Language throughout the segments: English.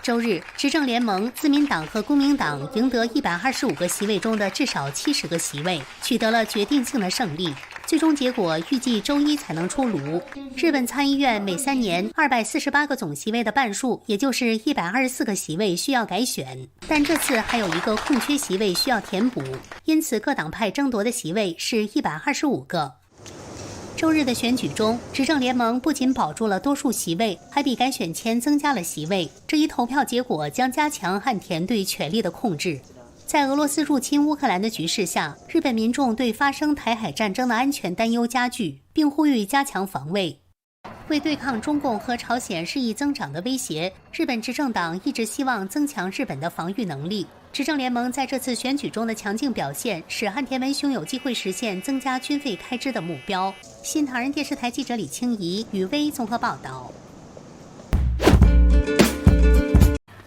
周日，执政联盟自民党和公民党赢得125个席位中的至少70个席位，取得了决定性的胜利。最终结果预计周一才能出炉。日本参议院每3年248个总席位的半数，也就是124个席位需要改选，但这次还有一个空缺席位需要填补，因此各党派争夺的席位是125个。周日的选举中，执政联盟不仅保住了多数席位，还比改选前增加了席位。这一投票结果将加强岸田对权力的控制。在俄罗斯入侵乌克兰的局势下，日本民众对发生台海战争的安全担忧加剧，并呼吁加强防卫。为对抗中共和朝鲜日益增长的威胁，日本执政党一直希望增强日本的防御能力。执政联盟在这次选举中的强劲表现，使岸田文雄有机会实现增加军费开支的目标。新唐人电视台记者李清怡、雨薇综合报道。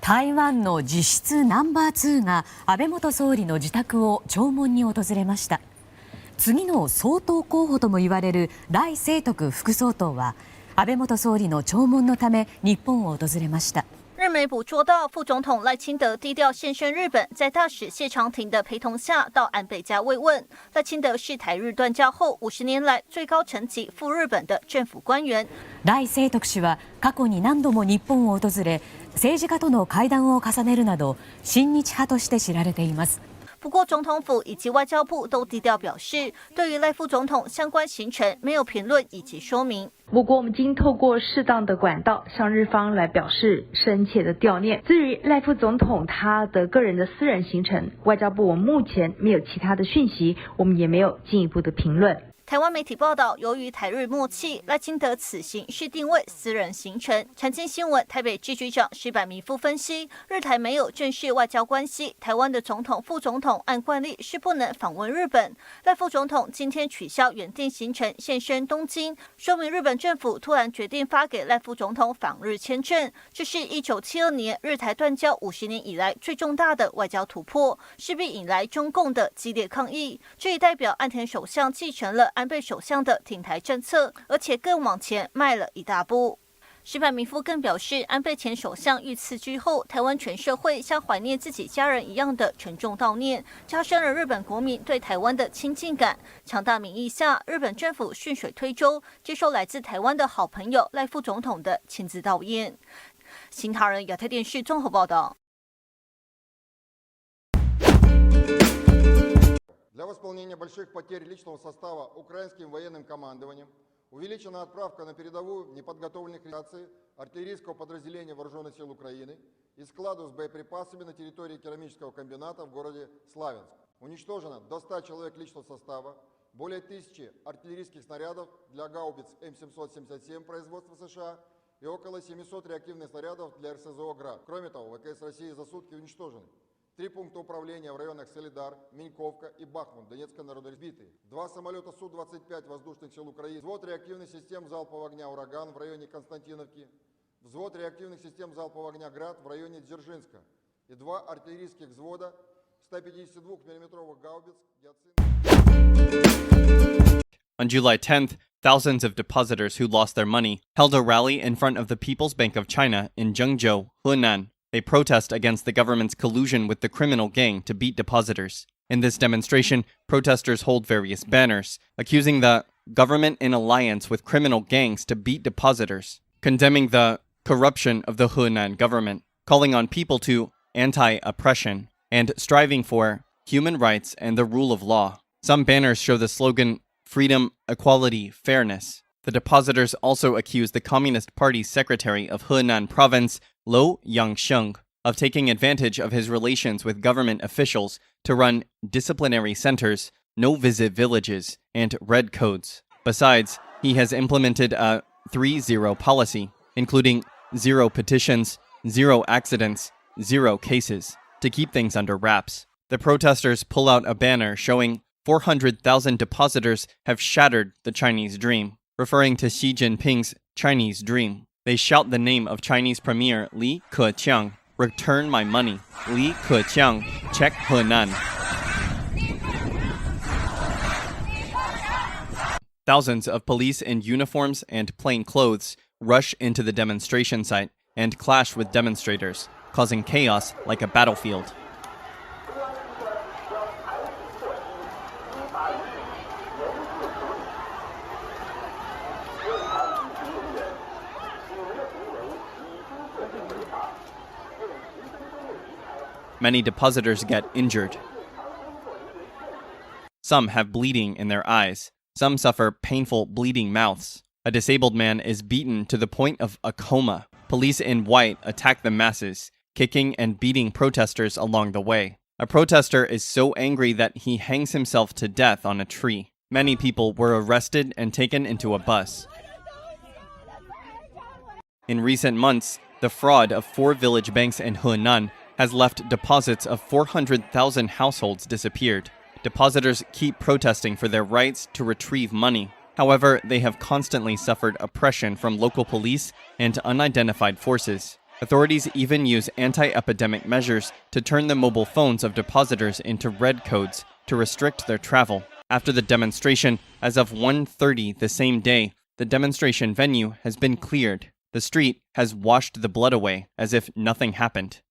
台湾の実質ナンバー2が安倍元総理の自宅を弔問に訪れました。次の総統候補とも言われる賴清徳副総統は安倍元総理の弔問のため日本を訪れました。日媒捕捉到副总统赖清德低调现身日本，在大使谢长廷的陪同下到安倍家慰问。赖清德是台日断交后50年来最高层级赴日本的政府官员。賴清徳氏は過去に何度も日本を訪れ、政治家との会談を重ねるなど親日派として知られています。不过，总统府以及外交部都低调表示，对于赖副总统相关行程没有评论以及说明。我国我们经透过适当的管道向日方来表示深切的悼念。至于赖副总统他的个人的私人行程，外交部我们目前没有其他的讯息，我们也没有进一步的评论。台湾媒体报道，由于台日默契，赖清德此行是定位私人行程。产经新闻台北支局长石柏弥夫分析，日台没有正式外交关系，台湾的总统、副总统按惯例是不能访问日本。赖副总统今天取消原定行程，现身东京，说明日本政府突然决定发给赖副总统访日签证，这是1972年日台断交50年以来最重大的外交突破，势必引来中共的激烈抗议。这也代表岸田首相继承了安倍首相的挺台政策，而且更往前迈了一大步。石柏弥夫更表示，安倍前首相遇刺之后，台湾全社会像怀念自己家人一样的沉重悼念，加深了日本国民对台湾的亲近感。强大民意下，日本政府顺水推舟，接受来自台湾的好朋友赖副总统的亲自悼唁。新唐人亚太电视综合报道。Для восполнения больших потерь личного состава украинским военным командованием увеличена отправка на передовую неподготовленных авиаций артиллерийского подразделения Вооруженных сил Украины и складу с боеприпасами на территории керамического комбината в городе Славянск. Уничтожено до 100 человек личного состава, более 1000 артиллерийских снарядов для гаубиц М777 производства США и около 700 реактивных снарядов для РСЗО «Град». Кроме того, ВКС России за сутки уничтожены 3 пункта управления в районах Солидар, Миньковка и Бахмут Донецкой Народной Республики, 2 самолета Су-25 воздушных сил Украины, взвод реактивных систем залпового огня «Ураган» в районе Константиновки, взвод реактивных систем залпового огня «Град» в районе Дзержинска и 2 артиллерийских взвода 152 мм гаубиц «Гиацинт». On July 10th, thousands of depositors who lost their money held a rally in front of the People's Bank of China in Zhengzhou, Hunan. A protest against the government's collusion with the criminal gang to beat depositors. In this demonstration, protesters hold various banners, accusing the government in alliance with criminal gangs to beat depositors, condemning the corruption of the Hunan government, calling on people to anti-oppression, and striving for human rights and the rule of law. Some banners show the slogan, freedom, equality, fairness. The depositors also accuse the Communist Party's secretary of Hunan province, Lo Yangsheng, of taking advantage of his relations with government officials to run disciplinary centers, no-visit villages, and red codes. Besides, he has implemented a 3-0 policy, including 0 petitions, 0 accidents, 0 cases, to keep things under wraps. The protesters pull out a banner showing 400,000 depositors have shattered the Chinese dream, referring to Xi Jinping's Chinese dream. They shout the name of Chinese Premier Li Keqiang, return my money. Li Keqiang, check Hunan. Thousands of police in uniforms and plain clothes rush into the demonstration site and clash with demonstrators. causing chaos like a battlefield. Many depositors get injured. Some have bleeding in their eyes. Some suffer painful bleeding mouths. A disabled man is beaten to the point of a coma. Police in white attack the masses, kicking and beating protesters along the way. A protester is so angry that he hangs himself to death on a tree. Many people were arrested and taken into a bus. In recent months, the fraud of 4 village banks in Henan has left deposits of 400,000 households disappeared. Depositors keep protesting for their rights to retrieve money. However, they have constantly suffered oppression from local police and unidentified forces. Authorities even use anti-epidemic measures to turn the mobile phones of depositors into red codes to restrict their travel. After the demonstration, as of 1:30 the same day, the demonstration venue has been cleared. The street has washed the blood away as if nothing happened.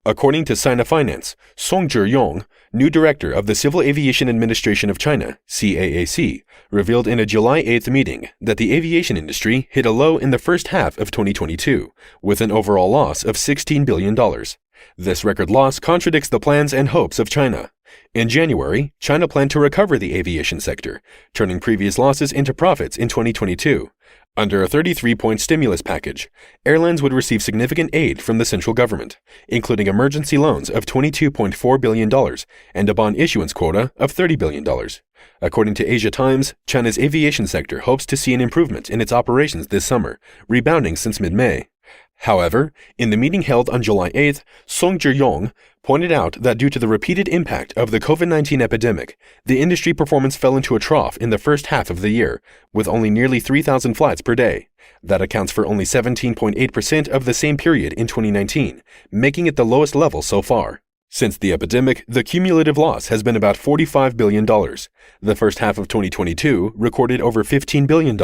According to Sina Finance, Song Zhiyong, new director of the Civil Aviation Administration of China, CAAC, revealed in a July 8th meeting that the aviation industry hit a low in the first half of 2022, with an overall loss of $16 billion. This record loss contradicts the plans and hopes of China. In January, China planned to recover the aviation sector, turning previous losses into profits in 2022. Under a 33-point stimulus package, airlines would receive significant aid from the central government, including emergency loans of $22.4 billion and a bond issuance quota of $30 billion. According to Asia Times, China's aviation sector hopes to see an improvement in its operations this summer, rebounding since mid-May. However, in the meeting held on July 8th, Song Zhiyong pointed out that due to the repeated impact of the COVID-19 epidemic, the industry performance fell into a trough in the first half of the year, with only nearly 3,000 flights per day. That accounts for only 17.8% of the same period in 2019, making it the lowest level so far. Since the epidemic, the cumulative loss has been about $45 billion. The first half of 2022 recorded over $15 billion,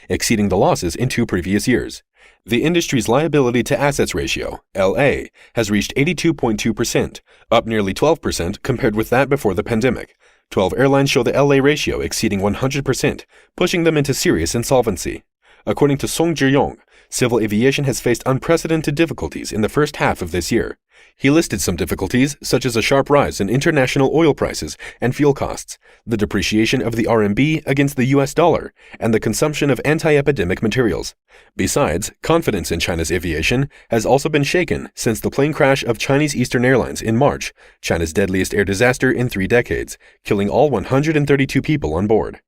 exceeding the losses in 2 previous years. The industry's liability-to-assets ratio, LA, has reached 82.2%, up nearly 12% compared with that before the pandemic. 12 airlines show the LA ratio exceeding 100%, pushing them into serious insolvency. According to Song Zhiyong, civil aviation has faced unprecedented difficulties in the first half of this year. He listed some difficulties, such as a sharp rise in international oil prices and fuel costs, the depreciation of the RMB against the US dollar, and the consumption of anti-epidemic materials. Besides, confidence in China's aviation has also been shaken since the plane crash of Chinese Eastern Airlines in March, China's deadliest air disaster in 3 decades, killing all 132 people on board.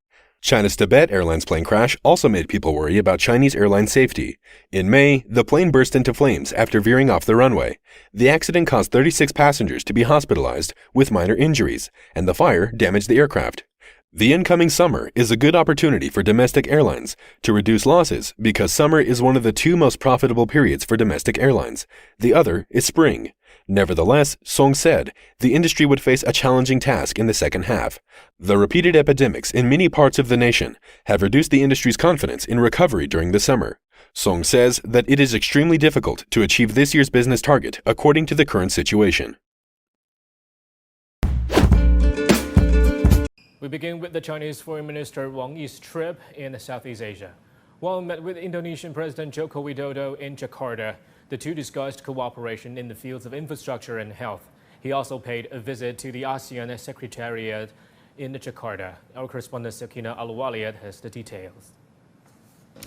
China's Tibet Airlines plane crash also made people worry about Chinese airline safety. In May, the plane burst into flames after veering off the runway. The accident caused 36 passengers to be hospitalized with minor injuries, and the fire damaged the aircraft. The incoming summer is a good opportunity for domestic airlines to reduce losses because summer is one of the 2 most profitable periods for domestic airlines. The other is spring. Nevertheless, Song said the industry would face a challenging task in the second half. The repeated epidemics in many parts of the nation have reduced the industry's confidence in recovery during the summer. Song says that it is extremely difficult to achieve this year's business target according to the current situation. We begin with the Chinese Foreign Minister Wang Yi's trip in Southeast Asia. Wang met with Indonesian President Joko Widodo in Jakarta. The two discussed cooperation in the fields of infrastructure and health. He also paid a visit to the ASEAN Secretariat in Jakarta. Our correspondent Sakina Aluwaliat has the details.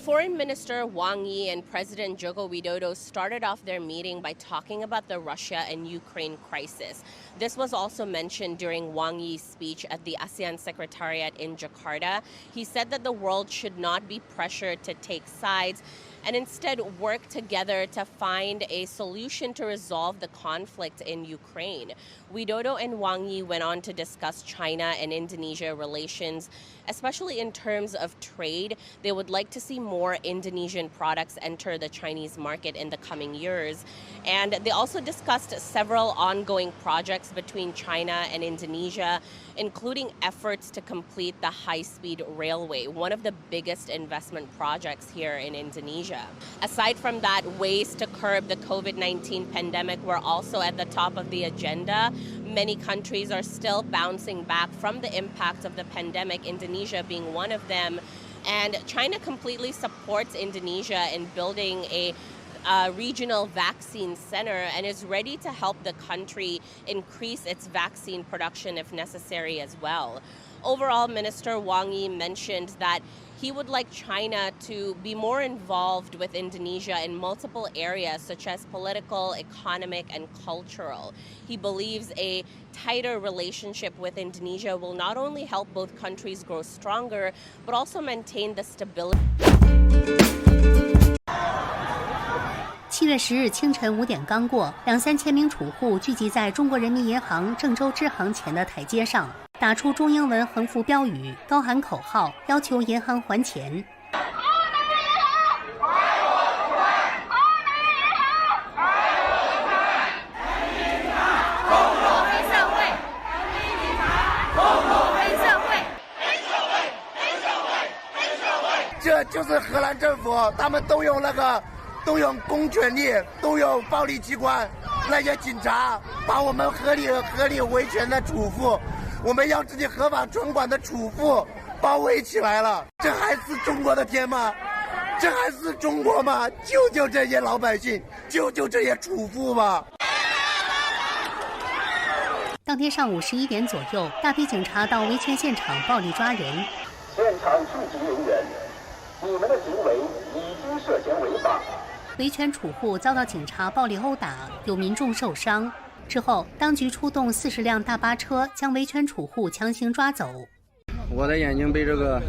Foreign Minister Wang Yi and President Joko Widodo started off their meeting by talking about the Russia and Ukraine crisis. This was also mentioned during Wang Yi's speech at the ASEAN Secretariat in Jakarta. He said that the world should not be pressured to take sides and instead work together to find a solution to resolve the conflict in Ukraine. Widodo and Wang Yi went on to discuss China and Indonesia relations, especially in terms of trade. They would like to see more Indonesian products enter the Chinese market in the coming years. And they also discussed several ongoing projects between China and Indonesia, including efforts to complete the high-speed railway, one of the biggest investment projects here in Indonesia. Aside from that, ways to curb the COVID-19 pandemic were also at the top of the agenda. Many countries are still bouncing back from the impact of the pandemic, Indonesia being one of them. And China completely supports Indonesia in building a regional vaccine center and is ready to help the country increase its vaccine production if necessary as well. Overall, Minister Wang Yi mentioned that he would like China to be more involved with Indonesia in multiple areas such as political, economic, and cultural. He believes a tighter relationship with Indonesia will not only help both countries grow stronger, but also maintain the stability. 7月10日清晨5点刚过，2-3千名储户聚集在中国人民银行郑州支行前的台阶上，打出中英文横幅标语，高喊口号，要求银行还钱。这就是荷兰政府，他们动用公权力，动用暴力机关，那些警察把我们合理维权的储户，我们要自己合法存款的储户包围起来了。这还是中国的天吗？这还是中国吗？救救这些老百姓，救救这些储户吧！当天上午11点左右，大批警察到维权现场暴力抓人。现场处级人员，你们的行为已经涉嫌违法。维权储户遭到警察暴力殴打，有民众受伤。之后，当局出动40辆大巴车，将维权储户强行抓走。我的眼睛被这个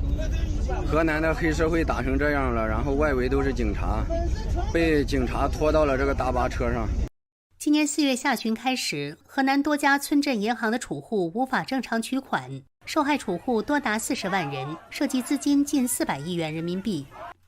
河南的黑社会打成这样了，然后外围都是警察，被警察拖到了这个大巴车上。今年4月下旬开始，河南多家村镇银行的储户无法正常取款，受害储户多达40万人，涉及资金近400亿元人民币。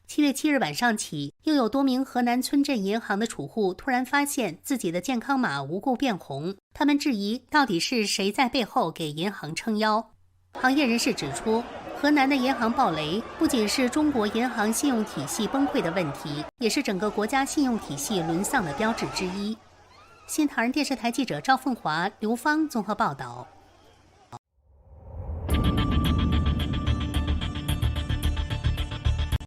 7月7日晚上起，又有多名河南村镇银行的储户突然发现自己的健康码无故变红，他们质疑到底是谁在背后给银行撑腰。行业人士指出，河南的银行暴雷不仅是中国银行信用体系崩溃的问题，也是整个国家信用体系沦丧的标志之一。新唐人电视台记者赵凤华、刘芳综合报道。